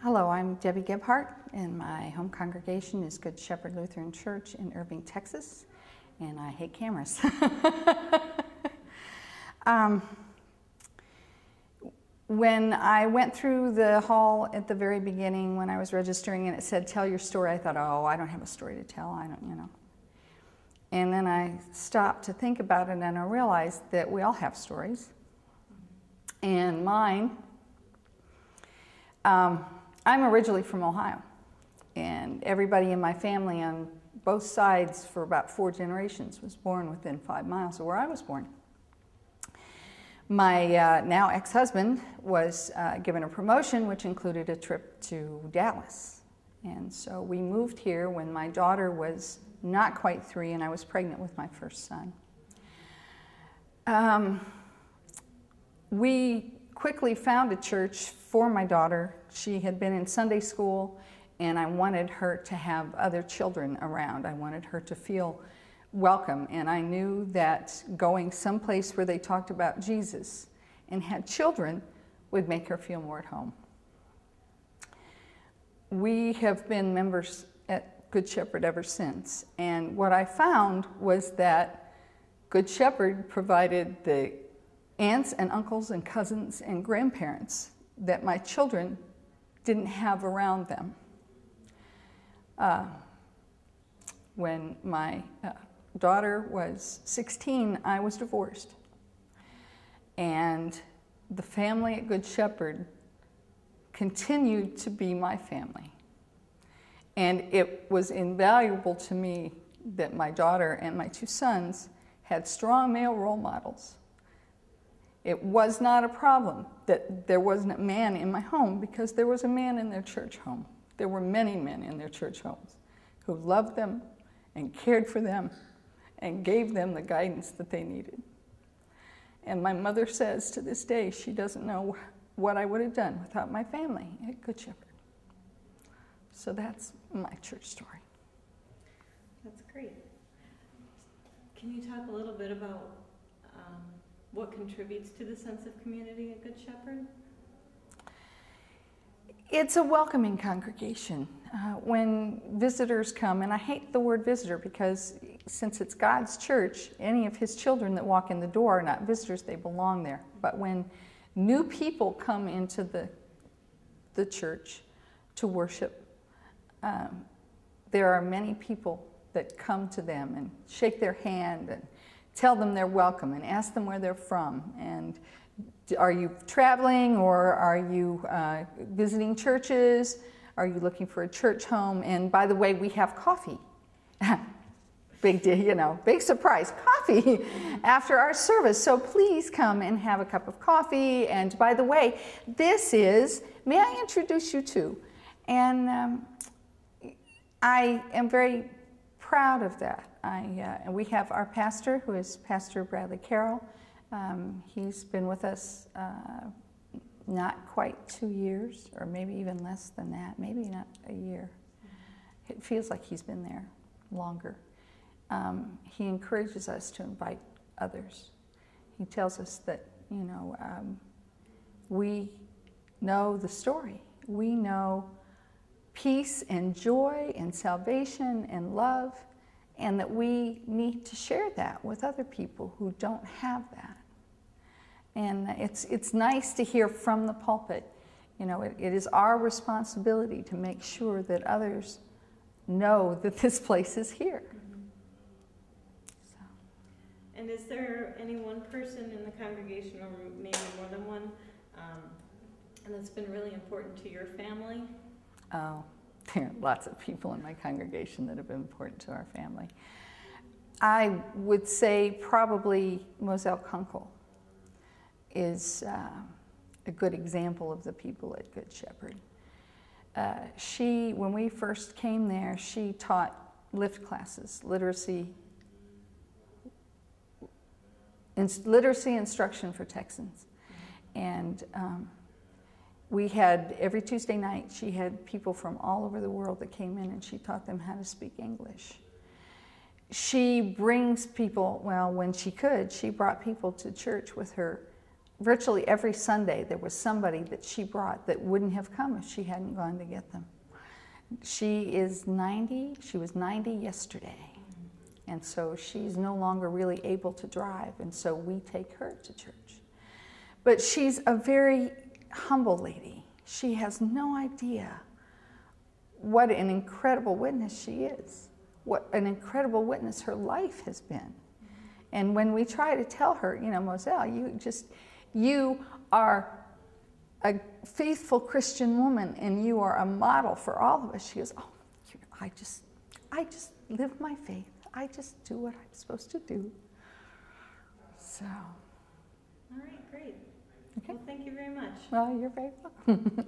Hello, I'm Debbie Gebhardt, and my home congregation is Good Shepherd Lutheran Church in Irving, Texas, and I hate cameras. When I went through the hall at the very beginning when I was registering and it said, tell your story, I thought, oh, I don't have a story to tell, I don't. And then I stopped to think about it and I realized that we all have stories. And mine, I'm originally from Ohio, and everybody in my family on both sides for about 4 generations was born within 5 miles of where I was born. My now ex-husband was given a promotion which included a trip to Dallas. And so we moved here when my daughter was not quite 3 and I was pregnant with my first son. We quickly found a church for my daughter. She had been in Sunday school and I wanted her to have other children around. I wanted her to feel welcome, and I knew that going someplace where they talked about Jesus and had children would make her feel more at home. We have been members at Good Shepherd ever since, and what I found was that Good Shepherd provided the aunts and uncles and cousins and grandparents that my children didn't have around them. When my daughter was 16, I was divorced. And the family at Good Shepherd continued to be my family. And it was invaluable to me that my daughter and my 2 sons had strong male role models. It was not a problem that there wasn't a man in my home, because there was a man in their church home. There were many men in their church homes who loved them and cared for them and gave them the guidance that they needed. And my mother says to this day she doesn't know what I would have done without my family at Good Shepherd. So that's my church story. That's great. Can you talk a little bit about what contributes to the sense of community at Good Shepherd? It's a welcoming congregation. When visitors come, and I hate the word visitor because since it's God's church, any of his children that walk in the door are not visitors, they belong there. But when new people come into the church to worship, there are many people that come to them and shake their hand and tell them they're welcome and ask them where they're from. And are you traveling, or are you visiting churches? Are you looking for a church home? And by the way, we have coffee. Big deal, big surprise, coffee after our service. So please come and have a cup of coffee. And by the way, this is, may I introduce you to? And I am very proud of that. And we have our pastor, who is Pastor Bradley Carroll. He's been with us not quite 2 years, or maybe even less than that, maybe not a year. It feels like he's been there longer. He encourages us to invite others. He tells us that, we know the story. We know peace and joy and salvation and love, and that we need to share that with other people who don't have that. And it's nice to hear from the pulpit. It is our responsibility to make sure that others know that this place is here. Mm-hmm. So. And is there any one person in the congregation, or maybe more than one, that's been really important to your family? Oh, there are lots of people in my congregation that have been important to our family. I would say probably Moselle Kunkel is a good example of the people at Good Shepherd. When we first came there, she taught lift classes, literacy instruction for Texans. And we had, every Tuesday night, she had people from all over the world that came in and she taught them how to speak English. She brings people, well, when she could, she brought people to church with her virtually every Sunday there was somebody that she brought that wouldn't have come if she hadn't gone to get them. She is 90, she was 90 yesterday, and so she's no longer really able to drive, and so we take her to church. But she's a very humble lady. She has no idea what an incredible witness she is, what an incredible witness her life has been. And when we try to tell her, you know, Moselle, you are a faithful Christian woman and you are a model for all of us. She goes, oh, I just live my faith. I just do what I'm supposed to do. So. All right, great. Okay. Well, thank you very much. Well, you're very welcome.